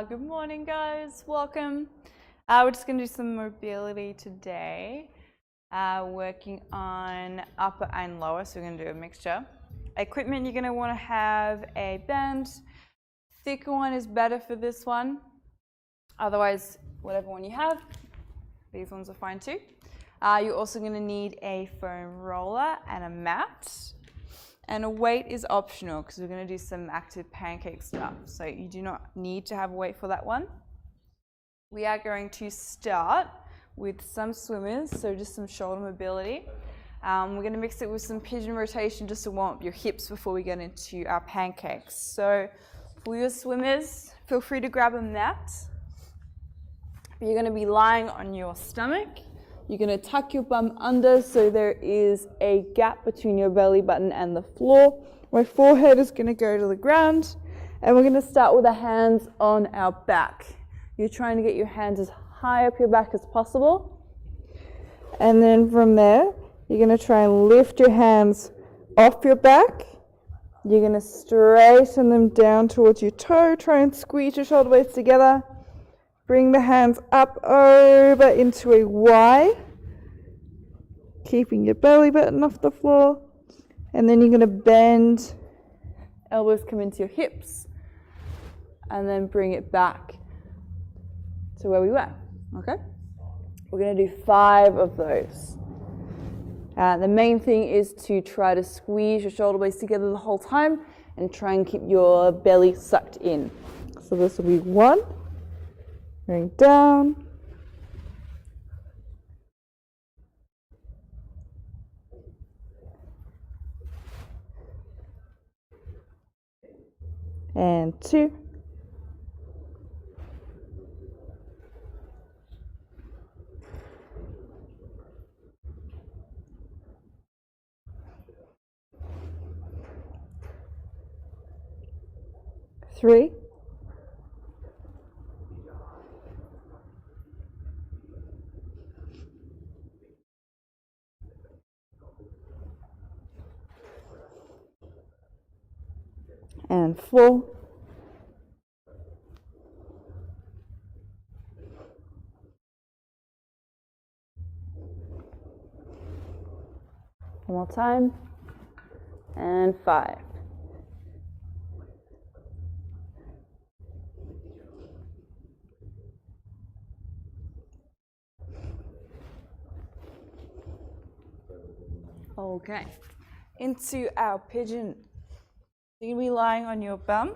Good morning, guys. Welcome. We're just going to do some mobility today, working on upper and lower, so we're going to do a mixture. Equipment, you're going to want to have a band. Thicker one is better for this one. Otherwise, whatever one you have, these ones are fine too. You're also going to need a foam roller and a mat. And a weight is optional because we're going to do some active pancake stuff. So you do not need to have a weight for that one. We are going to start with some swimmers, so just some shoulder mobility. We're going to mix it with some pigeon rotation just to warm up your hips before we get into our pancakes. So for your swimmers, feel free to grab a mat. You're going to be lying on your stomach. You're going to tuck your bum under so there is a gap between your belly button and the floor. My forehead is going to go to the ground, and we're going to start with the hands on our back. You're trying to get your hands as high up your back as possible. And then from there, you're going to try and lift your hands off your back. You're going to straighten them down towards your toe. Try and squeeze your shoulder blades together. Bring the hands up over into a Y, keeping your belly button off the floor. And then you're going to bend, elbows come into your hips, and then bring it back to where we were, okay? We're going to do 5 of those. The main thing is to try to squeeze your shoulder blades together the whole time and try and keep your belly sucked in. So this will be 1. Going down, and 2, three, and 4, one more time, and 5. Okay, into our pigeon. You're going to be lying on your bum,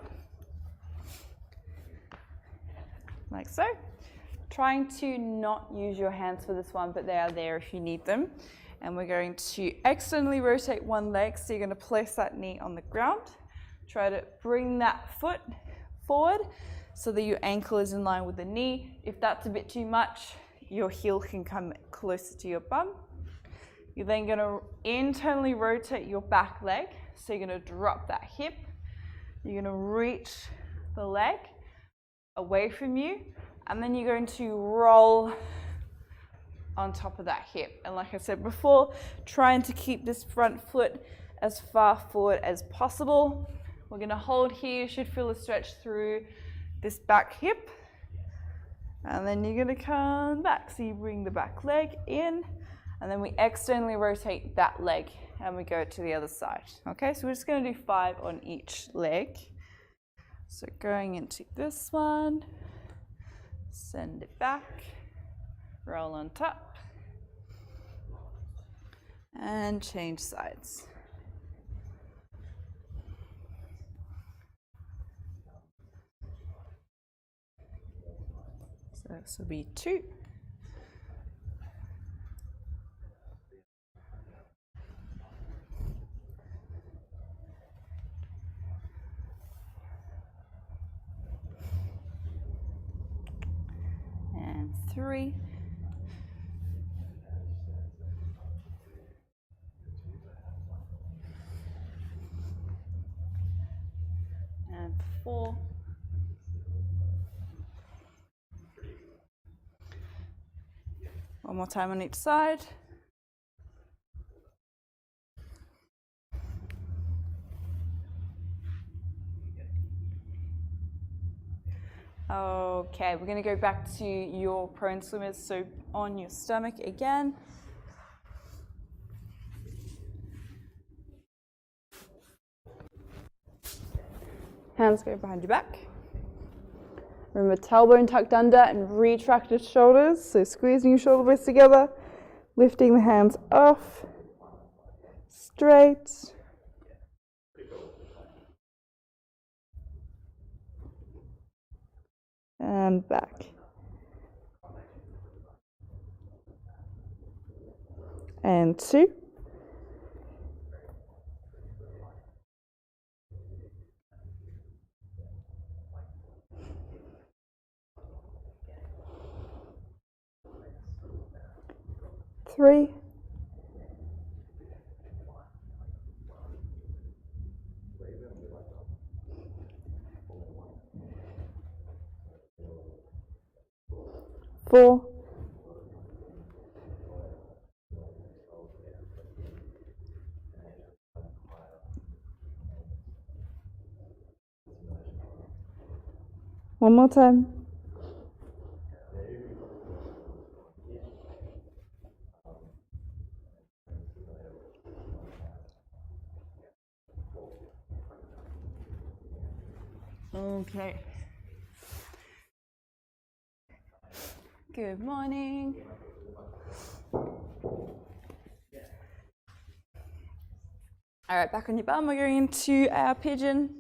like so. Trying to not use your hands for this one, but they are there if you need them. And we're going to externally rotate one leg, so you're going to place that knee on the ground. Try to bring that foot forward so that your ankle is in line with the knee. If that's a bit too much, your heel can come closer to your bum. You're then going to internally rotate your back leg. So you're going to drop that hip. You're going to reach the leg away from you. And then you're going to roll on top of that hip. And like I said before, trying to keep this front foot as far forward as possible. We're going to hold here. You should feel a stretch through this back hip. And then you're going to come back. So you bring the back leg in. And then we externally rotate that leg and we go to the other side. Okay, so we're just going to do 5 on each leg. So going into this one, send it back, roll on top, and change sides. So this will be 2. And 3. And 4. One more time on each side. Okay, we're gonna go back to your prone swimmers, so on your stomach again. Hands go behind your back. Remember, tailbone tucked under and retracted shoulders, so squeezing your shoulder blades together, lifting the hands off, straight. And back. And 2. Three. 4. 1 more time. Okay. Good morning. All right, back on your bum. We're going into our pigeon.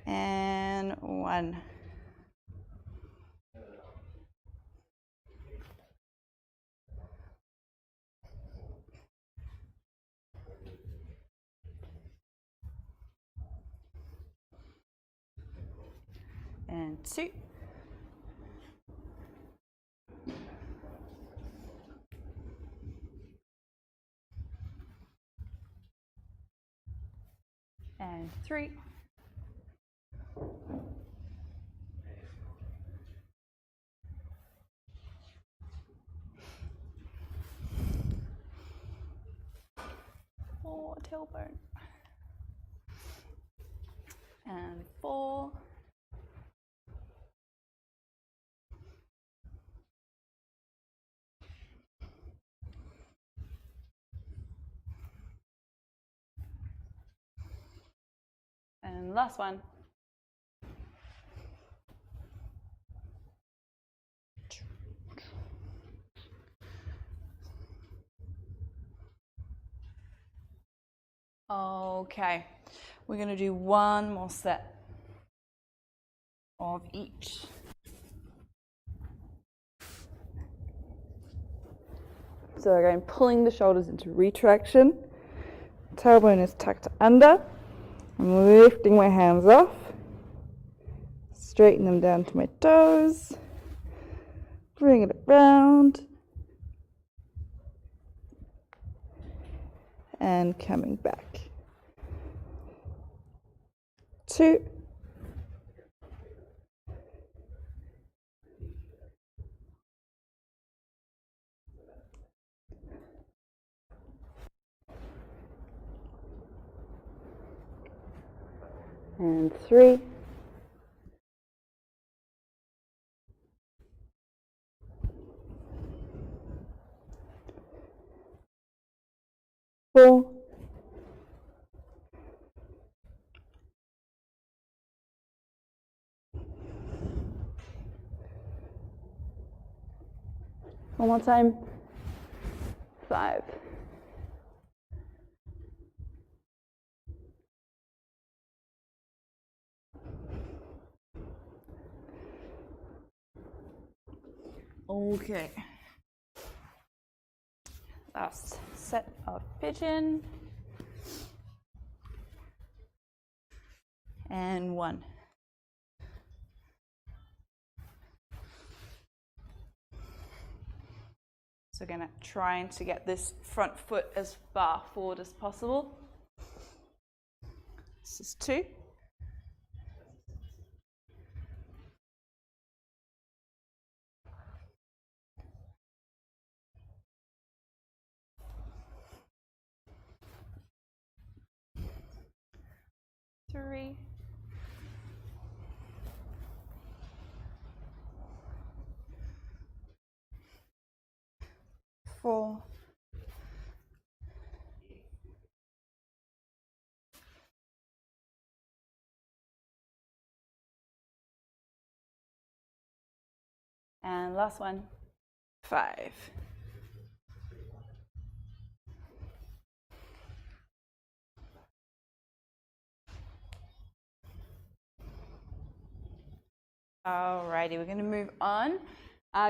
And 1. And 2. And 3. Four, tailbone. And 4. And last one. Okay, we're going to do one more set of each. So again, pulling the shoulders into retraction. Tailbone is tucked under. I'm lifting my hands off. Straighten them down to my toes. Bring it around. And coming back. 2. 3. 4. 1 more time. 5. Okay. Last set of pigeon. And 1. So again, trying to get this front foot as far forward as possible. This is 2. 3. 4. And last one, 5. Alrighty, we're going to move on.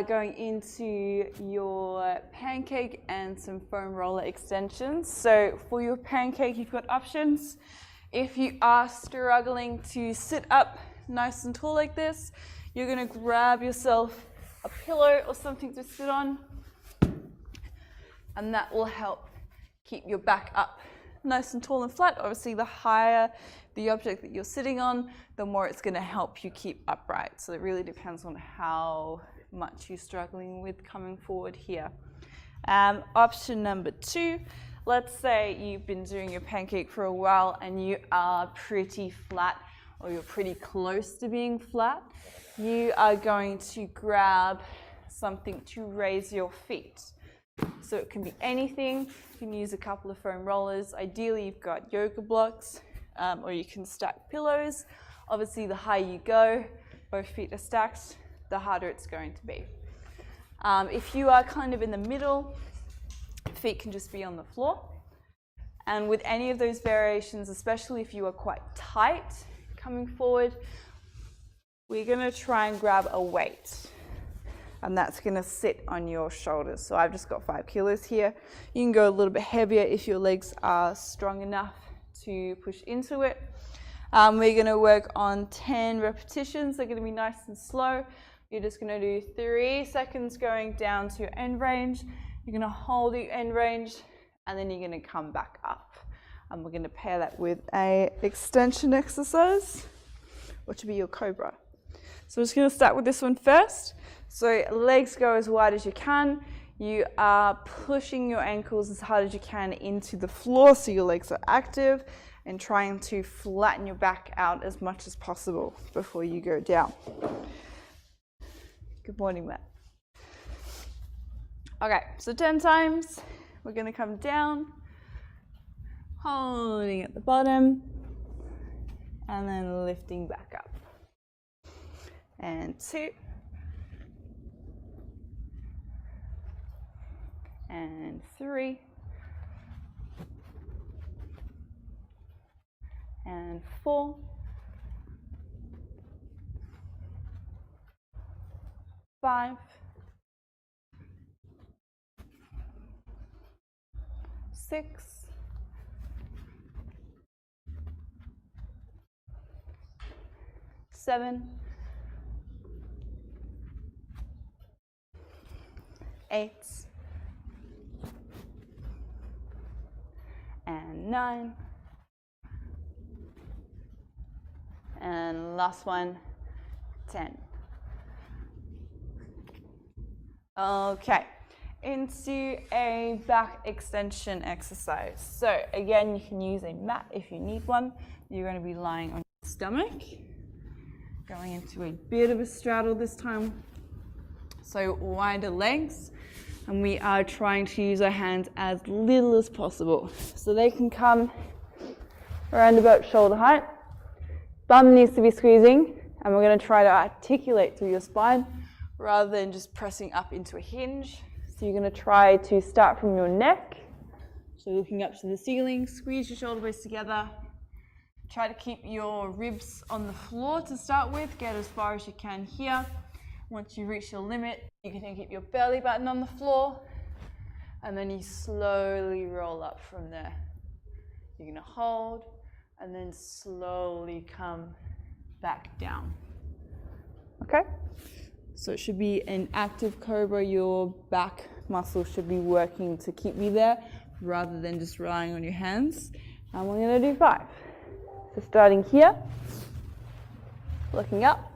Going into your pancake and some foam roller extensions. So for your pancake, you've got options. If you are struggling to sit up nice and tall like this, you're going to grab yourself a pillow or something to sit on, and that will help keep your back up nice and tall and flat. Obviously, the higher the object that you're sitting on, the more it's going to help you keep upright. So it really depends on how much you're struggling with coming forward here. Option number 2, let's say you've been doing your pancake for a while and you are pretty flat, or you're pretty close to being flat. You are going to grab something to raise your feet. So it can be anything. You can use a couple of foam rollers. Ideally, you've got yoga blocks, or you can stack pillows. Obviously, the higher you go, both feet are stacked, the harder it's going to be. If you are kind of in the middle, feet can just be on the floor. And with any of those variations, especially if you are quite tight coming forward, we're going to try and grab a weight. And that's going to sit on your shoulders. So I've just got 5 kilos here. You can go a little bit heavier if your legs are strong enough to push into it. We're going to work on 10 repetitions. They're going to be nice and slow. You're just going to do 3 seconds going down to your end range. You're going to hold your end range, and then you're going to come back up. And we're going to pair that with a extension exercise, which will be your cobra. So we're just going to start with this one first. So legs go as wide as you can. You are pushing your ankles as hard as you can into the floor so your legs are active, and trying to flatten your back out as much as possible before you go down. Good morning, Matt. Okay, so 10 times. We're going to come down, holding at the bottom, and then lifting back up. And 2. And 3. And 4. 5. 6. 7. 8. And 9. And last one, 10. Okay, into a back extension exercise. So again, you can use a mat if you need one. You're going to be lying on your stomach, going into a bit of a straddle this time. So wider legs, and we are trying to use our hands as little as possible. So they can come around about shoulder height. Bum needs to be squeezing, and we're going to try to articulate through your spine rather than just pressing up into a hinge. So you're going to try to start from your neck, so looking up to the ceiling, squeeze your shoulder blades together. Try to keep your ribs on the floor to start with, get as far as you can here. Once you reach your limit, you can keep your belly button on the floor, and then you slowly roll up from there. You're going to hold, and then slowly come back down. Okay? So it should be an active cobra. Your back muscle should be working to keep you there rather than just relying on your hands. And we're going to do 5. So starting here, looking up,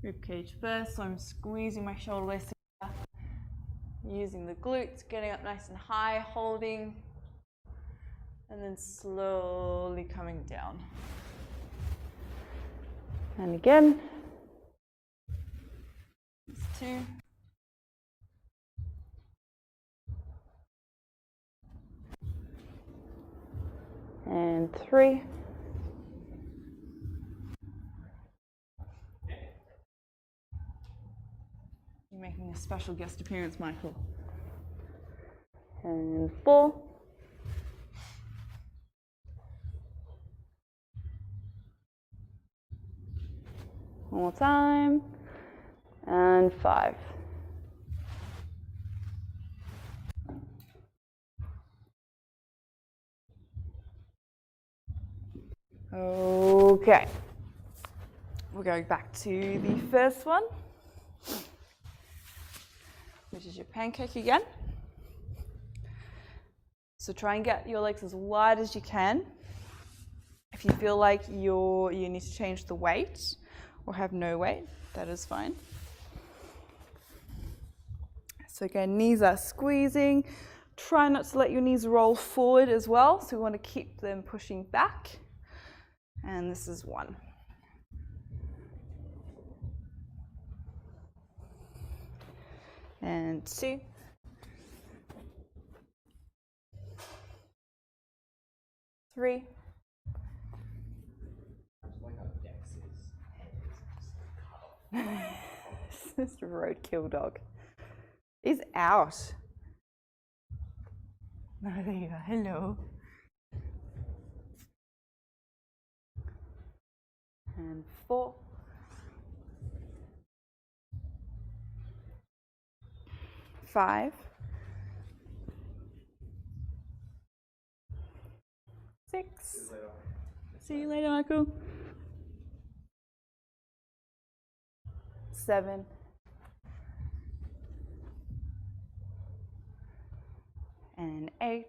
rib cage first. So I'm squeezing my shoulder blades together, using the glutes, getting up nice and high, holding, and then slowly coming down. And again, it's 2, And 3. You're making a special guest appearance, Michael. And 4. One more time. And 5. Okay. We're going back to the first one, which is your pancake again. So try and get your legs as wide as you can. If you feel like you need to change the weight or have no weight, that is fine. So again, knees are squeezing. Try not to let your knees roll forward as well. So we want to keep them pushing back. And this is 1. And 2. Three. This is a roadkill dog. He's out. No, there you go. Hello. And 4. 5. 6. See you later, Michael. 7. 8.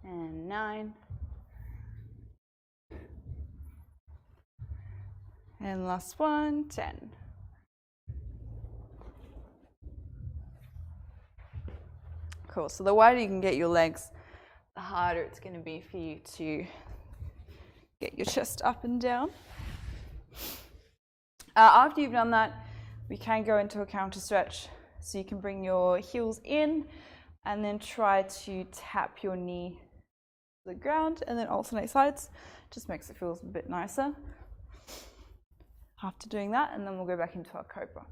And 9. And last one, 10. Cool, so the wider you can get your legs, the harder it's going to be for you to get your chest up and down. After you've done that, we can go into a counter stretch. So you can bring your heels in and then try to tap your knee to the ground and then alternate sides. Just makes it feel a bit nicer. After doing that, and then we'll go back into our cobra.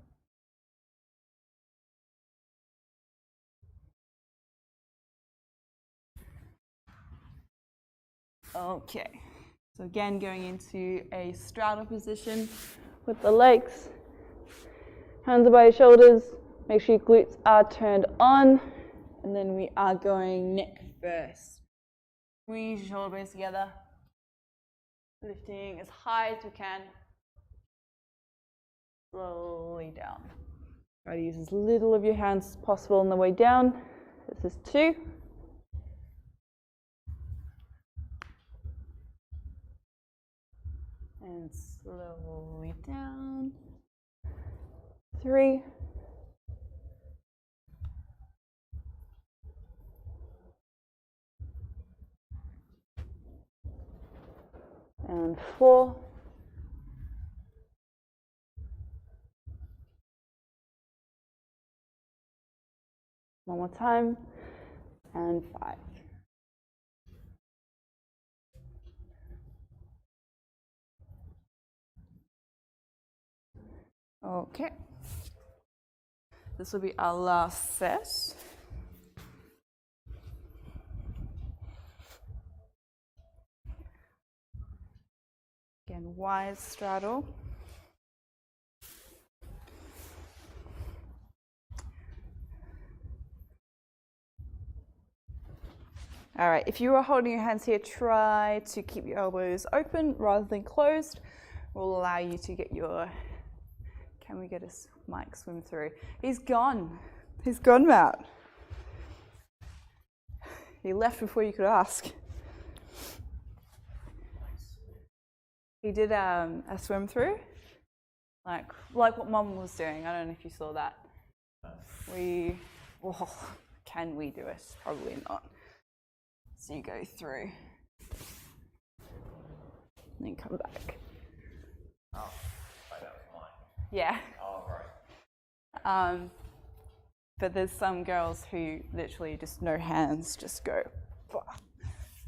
Okay, so again going into a straddle position with the legs. Hands are by your shoulders. Make sure your glutes are turned on. And then we are going neck first. Squeeze your shoulder blades together. Lifting as high as we can. Slowly down. Try to use as little of your hands as possible on the way down. This is 2. And slowly down. 3. And 4. One more time. And 5. Okay. This will be our last set. Again, wide straddle. All right, if you are holding your hands here, try to keep your elbows open rather than closed. Will allow you to get your, can we get a mic swim through? He's gone. He's gone, Matt. He left before you could ask. He did a swim through, like what Mum was doing. I don't know if you saw that. Can we do it? Probably not. So you go through, and then come back. Oh, that was mine. Yeah. Oh, right. But there's some girls who literally just no hands, just go.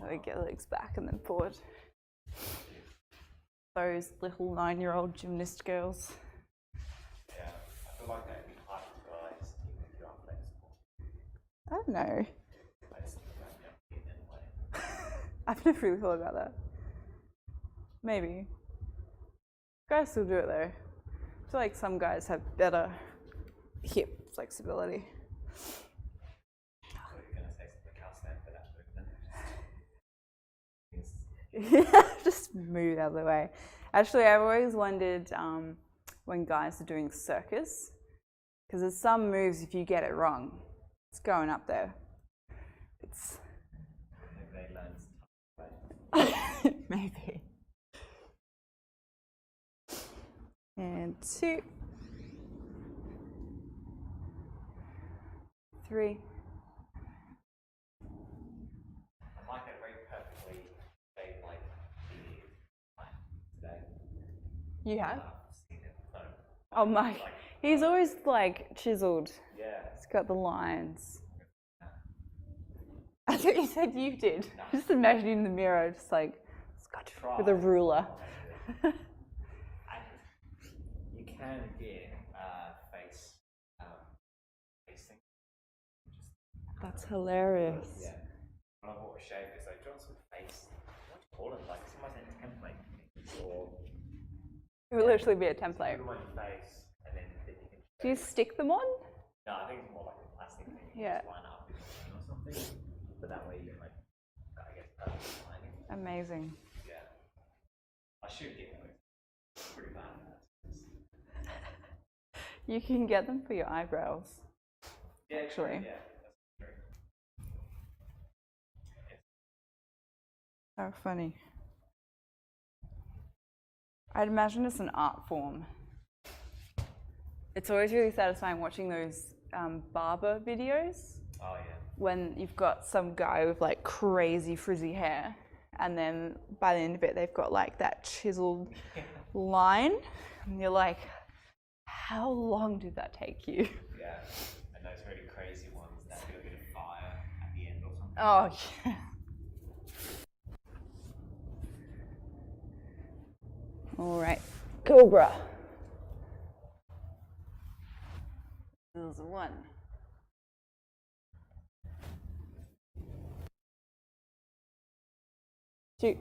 They get legs back and then forward. Those little 9-year-old gymnast girls. Yeah, I feel like that would be hard for guys, even if you're flexible. I don't know. I just think about it anyway. I've never really thought about that. Maybe. Guys still do it though. I feel like some guys have better hip flexibility. I thought you were going to say something else then for that movement. Yeah, just move out of the way. Actually, I've always wondered when guys are doing circus, because there's some moves, if you get it wrong, it's going up there. It's Maybe they learn maybe. And 2, 3. I like it very perfectly shaped like today. You have? I've seen it. No. Oh my, he's always like chiseled. Yeah. He's got the lines. I thought you said you did. No. Just imagine in the mirror, just like, with a ruler. You can get facing. That's hilarious. Yeah. When I bought a shape, it's like, do you want some face? What do you call it? Like, it's almost like a template. Or It would literally be a template. put them on your face, and then you can. Do you stick them on? No, I think it's more like a plastic thing. You Yeah. just line up with or something. But that way you can, like, I guess, lining. Amazing. Yeah. I should get those. It's pretty bad. You can get them for your eyebrows. Yeah, actually. Yeah, that's true. How funny. I'd imagine it's an art form. It's always really satisfying watching those barber videos. Oh, yeah. When you've got some guy with like crazy frizzy hair, and then by the end of it, they've got like that chiseled line, and you're like, how long did that take you? Yeah, and those really crazy ones that do a bit of fire at the end or something. Oh, yeah. All right, Cobra. This is 1. 2.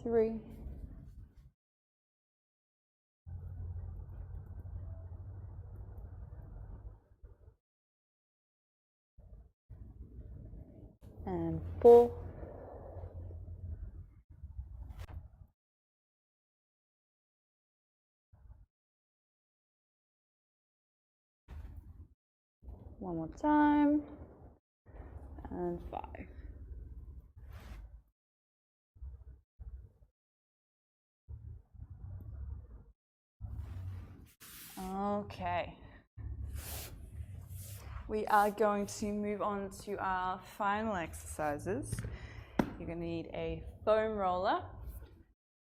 3. 4. 1 more time, and 5. Okay. We are going to move on to our final exercises. You're going to need a foam roller,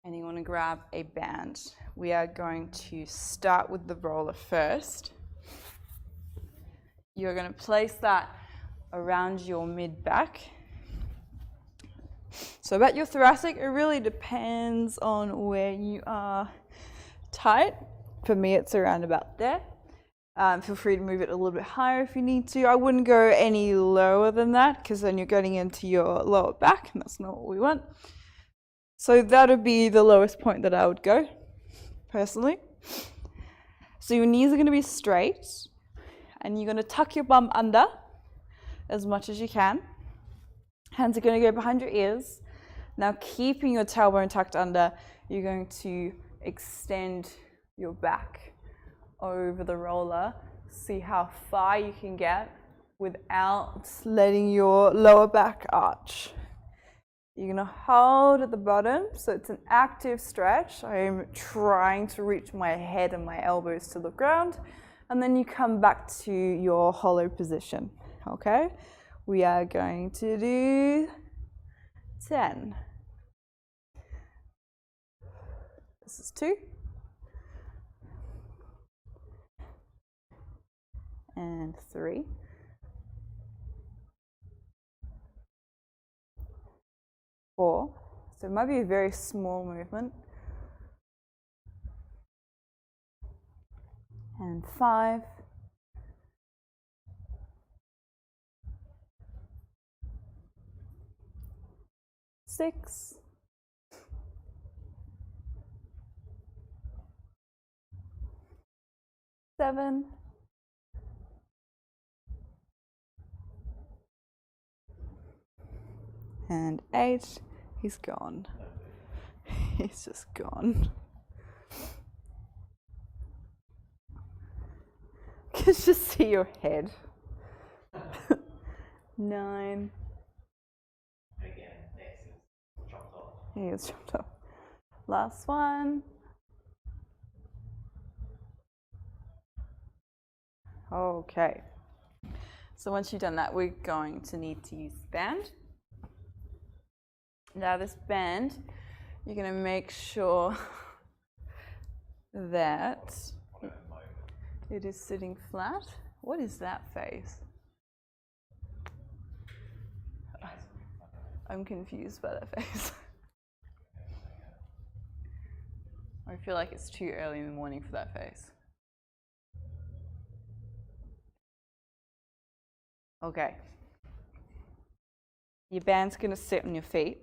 and you want to grab a band. We are going to start with the roller first. You're going to place that around your mid-back. So about your thoracic, it really depends on where you are tight. For me, it's around about there. Feel free to move it a little bit higher if you need to. I wouldn't go any lower than that, because then you're getting into your lower back, and that's not what we want. So that would be the lowest point that I would go, personally. So your knees are going to be straight, and you're going to tuck your bum under as much as you can. Hands are going to go behind your ears. Now, keeping your tailbone tucked under, you're going to extend your back over the roller. See how far you can get without letting your lower back arch. You're going to hold at the bottom, so it's an active stretch. I'm trying to reach my head and my elbows to the ground, and then you come back to your hollow position, okay? We are going to do 10, This is 2. And 3. 4. So it might be a very small movement. And 5. 6. 7. And 8. He's gone. He's just gone. I can just see your head. 9. Again, X is chopped off. He is chopped off. Last one. Okay. So once you've done that, we're going to need to use the band. Now this band, you're going to make sure that it is sitting flat. What is that face? I'm confused by that face. I feel like it's too early in the morning for that face. Okay. Your band's going to sit on your feet.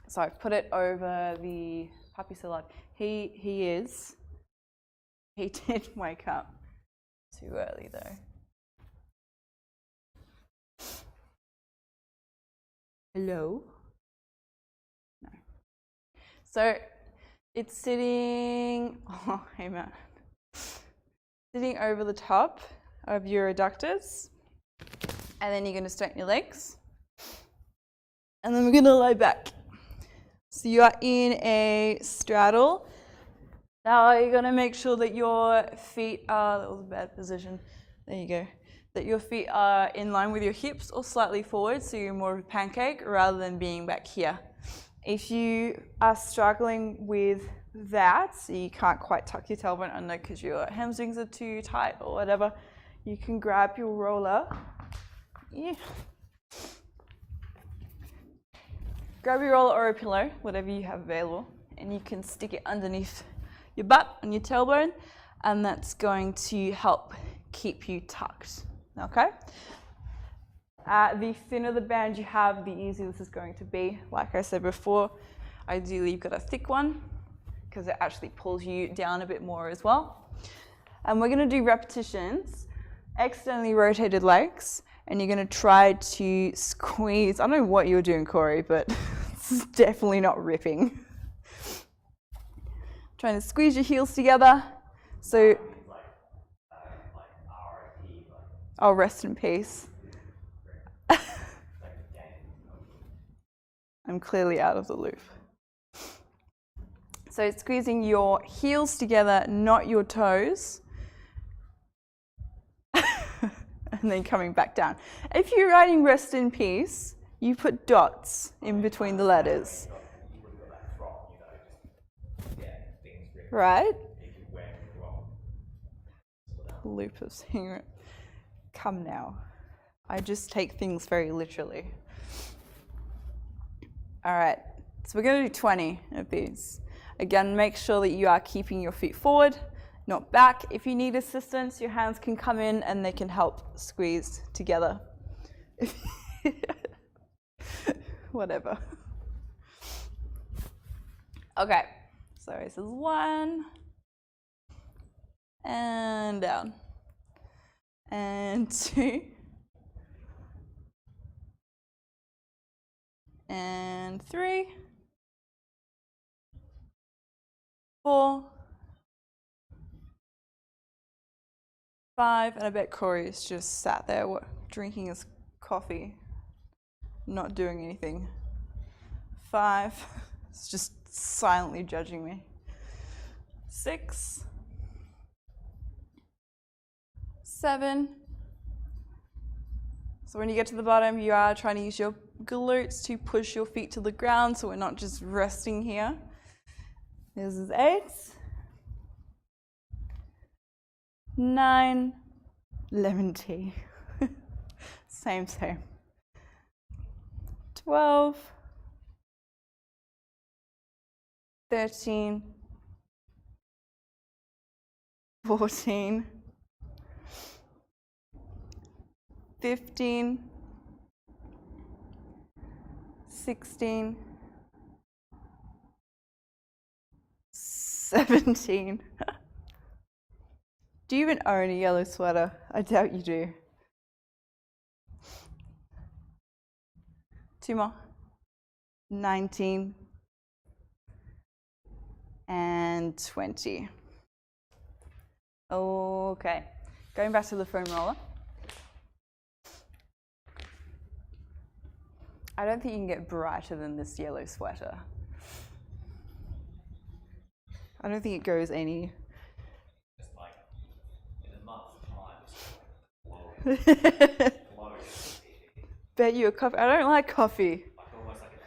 So I've put it over the puppy so alive. He did wake up too early though. Hello? No. So it's sitting, oh hey man, sitting over the top of your adductors, and then you're going to straighten your legs, and then we're going to lie back. So you are in a straddle. Now you're going to make sure that your feet are, that was a bad position, there you go, that your feet are in line with your hips or slightly forward, so you're more of a pancake rather than being back here. If you are struggling with that, so you can't quite tuck your tailbone under because your hamstrings are too tight or whatever, you can grab your roller. Yeah. Grab your roller or a pillow, whatever you have available, and you can stick it underneath your butt and your tailbone, and that's going to help keep you tucked, okay? The thinner the band you have, the easier this is going to be. Like I said before, ideally you've got a thick one because it actually pulls you down a bit more as well. And we're going to do repetitions, externally rotated legs, and you're going to try to squeeze. I don't know what you're doing, Corey, but it's definitely not ripping. Trying to squeeze your heels together. So, oh, rest in peace. I'm clearly out of the loop. So squeezing your heels together, not your toes. And then coming back down. If you're writing rest in peace, you put dots in between the letters. Right? Loop of saying it. Come now. I just take things very literally. All right, so we're going to do 20 of these. Again, make sure that you are keeping your feet forward, not back. If you need assistance, your hands can come in and they can help squeeze together. Whatever. Okay, so this is 1. And down. And 2. And 3, 4, 5, and I bet Corey's just sat there drinking his coffee, not doing anything. 5, it's just silently judging me. 6, 7. So when you get to the bottom, you are trying to use your glutes to push your feet to the ground so we're not just resting here. This is 8, 9, lemon tea. Same. 12, 13, 14, 15, 16, 17. Do you even own a yellow sweater? I doubt you do. 2 more. 19 and 20. Okay, going back to the foam roller. I don't think you can get brighter than this yellow sweater. I don't think it goes any. Just like in a month's time, glow. Bet you a coffee. I don't like coffee. Like almost like an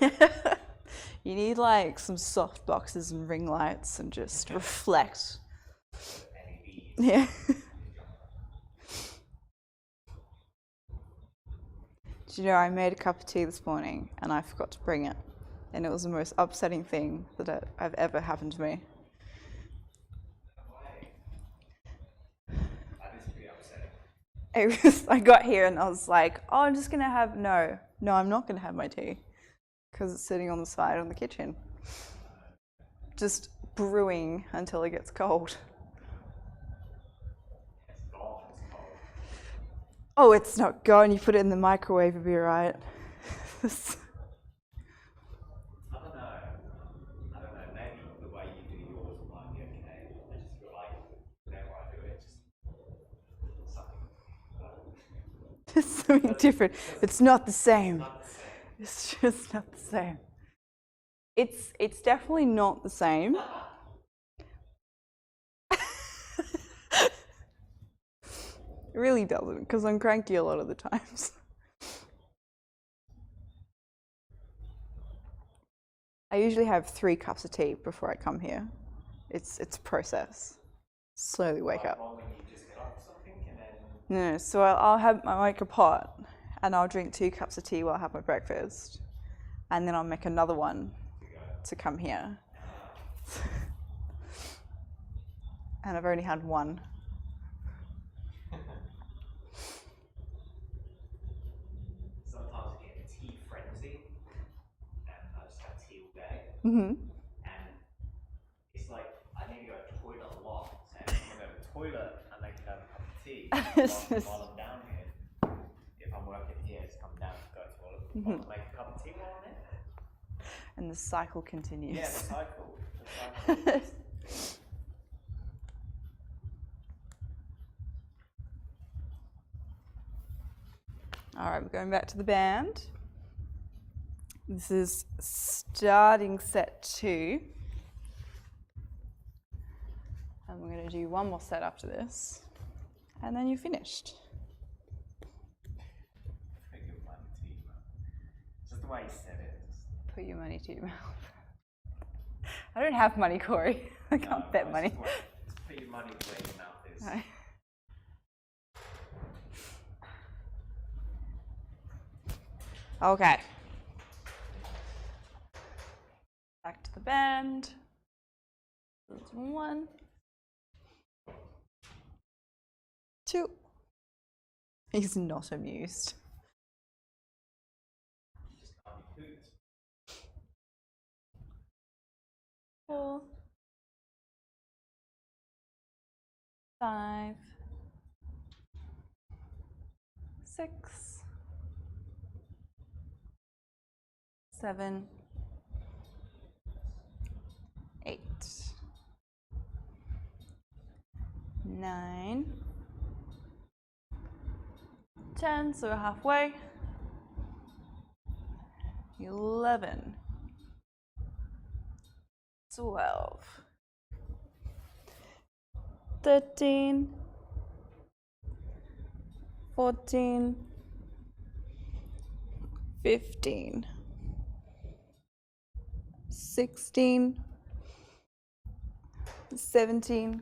angel. You need like some soft boxes and ring lights and just reflect. Yeah. Do you know, I made a cup of tea this morning and I forgot to bring it. And it was the most upsetting thing that I've ever happened to me. That is pretty upsetting. I got here and I was like, oh, I'm just going to have, no, I'm not going to have my tea. Because it's sitting on the side on the kitchen. Just brewing until it gets cold. It's gone, it's cold. Oh, it's not gone. You put it in the microwave, it'll be right. I don't know, maybe the way you do yours might be okay. I just feel like whenever I do it, just something. It's something different. It's not the same. Not the same. It's just not the same. It's definitely not the same. It really doesn't, because I'm cranky a lot of the times. I usually have 3 cups of tea before I come here. It's a process. Slowly wake up. When you just get up or something and then... No, so I'll make a pot and I'll drink 2 cups of tea while I have my breakfast. And then I'll make another one to come here. And I've only had 1. Sometimes I get a tea frenzy and I just have tea all day. Mm-hmm. And it's like I need to go to the toilet a lot. So I'm going to go to the toilet and then have a cup of tea while I'm down here. If I'm working here, just come down and go to the toilet. I'll make a cup of tea while I'm there. And the cycle continues. Yeah, the cycle. All right, we're going back to the band. This is starting set 2. And we're going to do 1 more set after this. And then you're finished. Put your money to your mouth. Just the way you said it. Put your money to your mouth. I don't have money, Corey. I can't bet money. Just put your money where your mouth is. No. Okay. Back to the band. 1, 2. He's not amused. 4, 5, 6, 7, 8, 9, 10, so we're halfway. 11, 12, 13, 14, 15, 16, 17,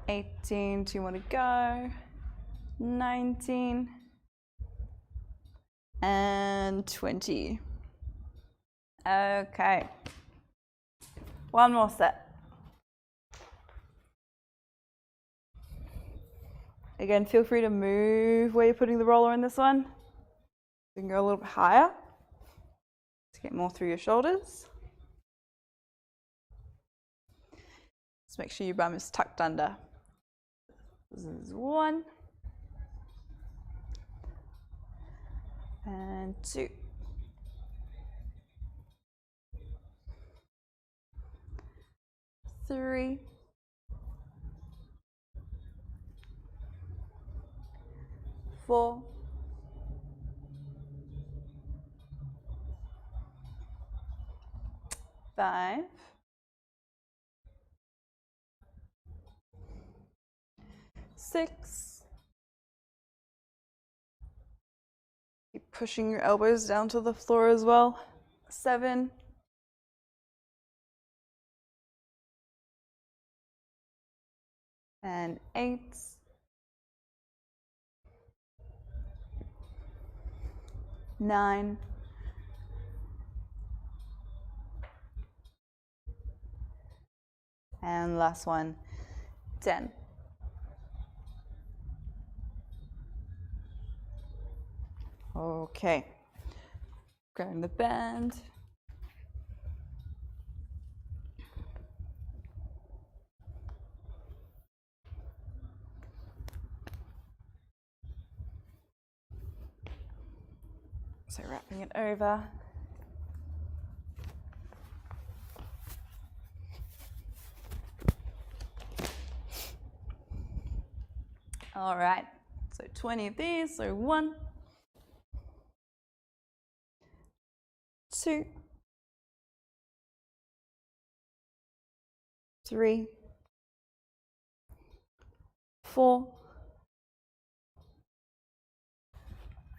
18, 2 more to go, 19, and 20. Okay, one more set. Again, feel free to move where you're putting the roller in this one. You can go a little bit higher to get more through your shoulders. Just make sure your bum is tucked under. This is 1 and 2. 3, 4, 5, 6. Keep pushing your elbows down to the floor as well. 7, 8, 9, and last one, 10. Okay, grabbing the band. So wrapping it over. All right, so 20 of these, so 1, 2, 3, 4,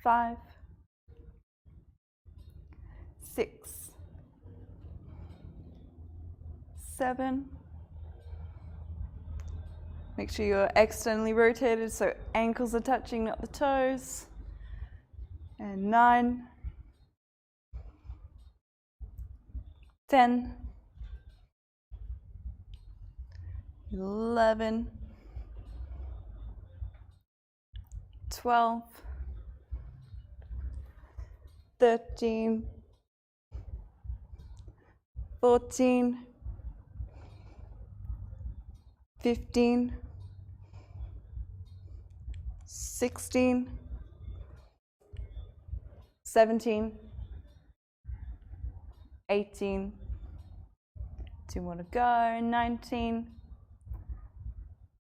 5, 6, 7. Make sure you're externally rotated so ankles are touching, not the toes. And 9, 10, 11, 12, 13, 14, 15, 16, 17, 18, 2 more to go, 19,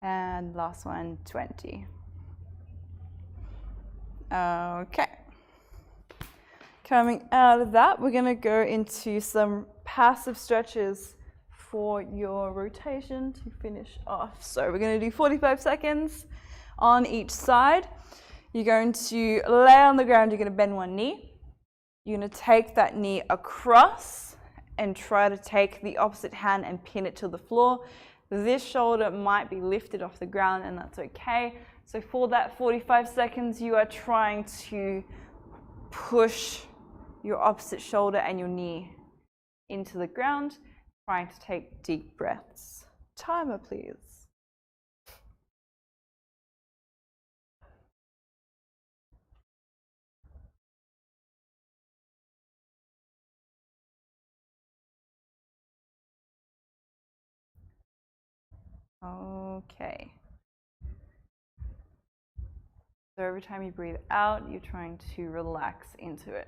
and last one, 20. Okay. Coming out of that, we're going to go into some passive stretches for your rotation to finish off. So we're going to do 45 seconds on each side. You're going to lay on the ground, you're going to bend one knee. You're going to take that knee across and try to take the opposite hand and pin it to the floor. This shoulder might be lifted off the ground and that's okay. So for that 45 seconds, you are trying to push your opposite shoulder and your knee into the ground, trying to take deep breaths. Timer, please. Okay. So every time you breathe out, you're trying to relax into it.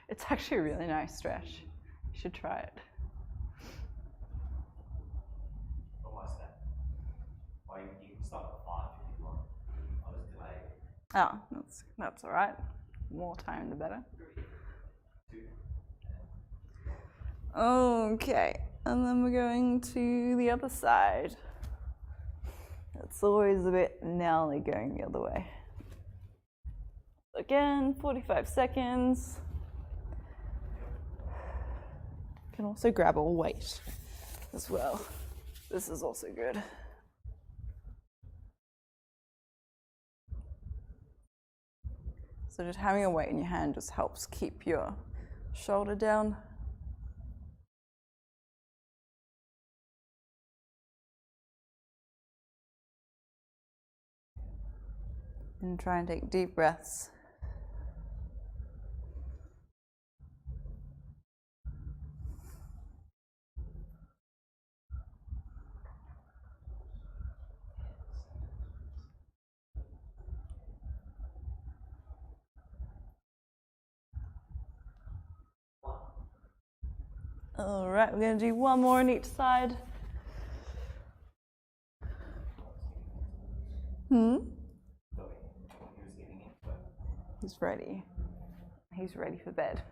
It's actually a really nice stretch. You should try it. What's that? Well, you can start at 5 if you want. I was delayed. Oh, that's all right. More time, the better. Okay, and then we're going to the other side. It's always a bit gnarly going the other way. Again, 45 seconds. You can also grab a weight as well. This is also good. So just having a weight in your hand just helps keep your shoulder down. And try and take deep breaths. All right, we're going to do one more on each side. He's ready. He's ready for bed.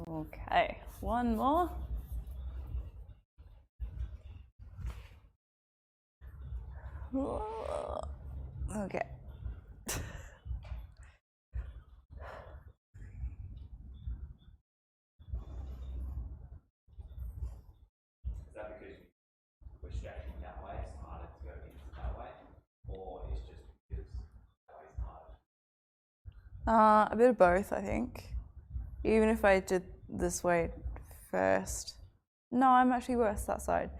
Okay, one more. Okay. Is that because we're stretching that way, it's harder to go into that way? Or it's just because that way's harder? A bit of both, I think. Even if I did this way first. No, I'm actually worse that side.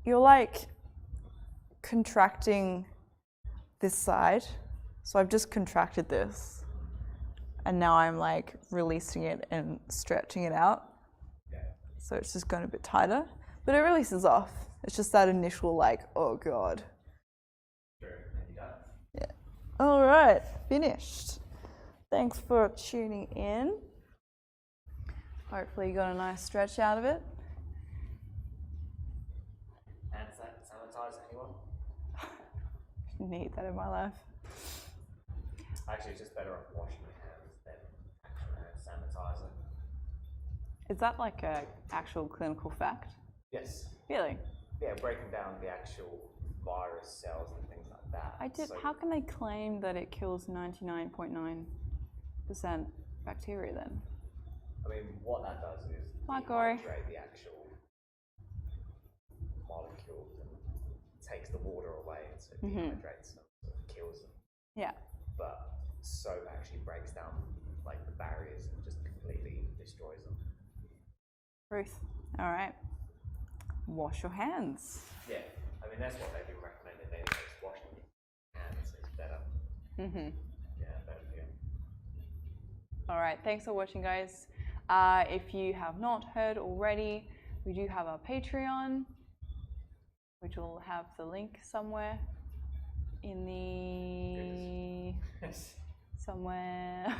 You're like contracting this side. So I've just contracted this. And now I'm like releasing it and stretching it out. Yeah. So it's just going a bit tighter. But it releases off. It's just that initial like, oh God. Sure, and you done? Yeah. All right, finished. Thanks for tuning in. Hopefully you got a nice stretch out of it. Hand sanitizer, anyone? Need that in my life. Actually, it's just better off washing your hands than actual hand sanitizer. Is that like a actual clinical fact? Yes. Really? Yeah, breaking down the actual virus cells and things like that. How can they claim that it kills 99.9% bacteria then? I mean, what that does is dehydrate the actual molecules and takes the water away, and so it dehydrates them, so it kills them. Yeah. But soap actually breaks down like the barriers and just completely destroys them. Truth. All right. Wash your hands. Yeah, I mean that's what they've been recommending anyways. Washing your hands is better. Yeah, better for you. All right. Thanks for watching, guys. If you have not heard already, we do have our Patreon, which will have the link somewhere in the somewhere.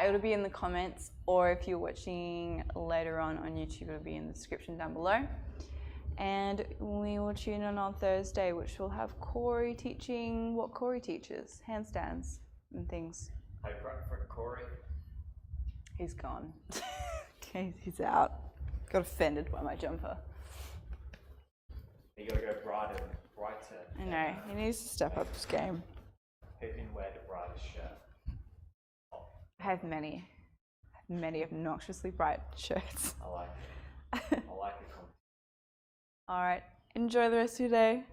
It'll be in the comments, or if you're watching later on YouTube, it'll be in the description down below. And we will tune in on Thursday, which will have Corey teaching what Corey teaches, handstands and things. Hey, for Corey. He's gone. Okay, he's out. Got offended by my jumper. You gotta go brighter. I know, he needs to step up his game. Who can wear the brightest shirt? I have many obnoxiously bright shirts. I like it. I like it. All right, enjoy the rest of your day.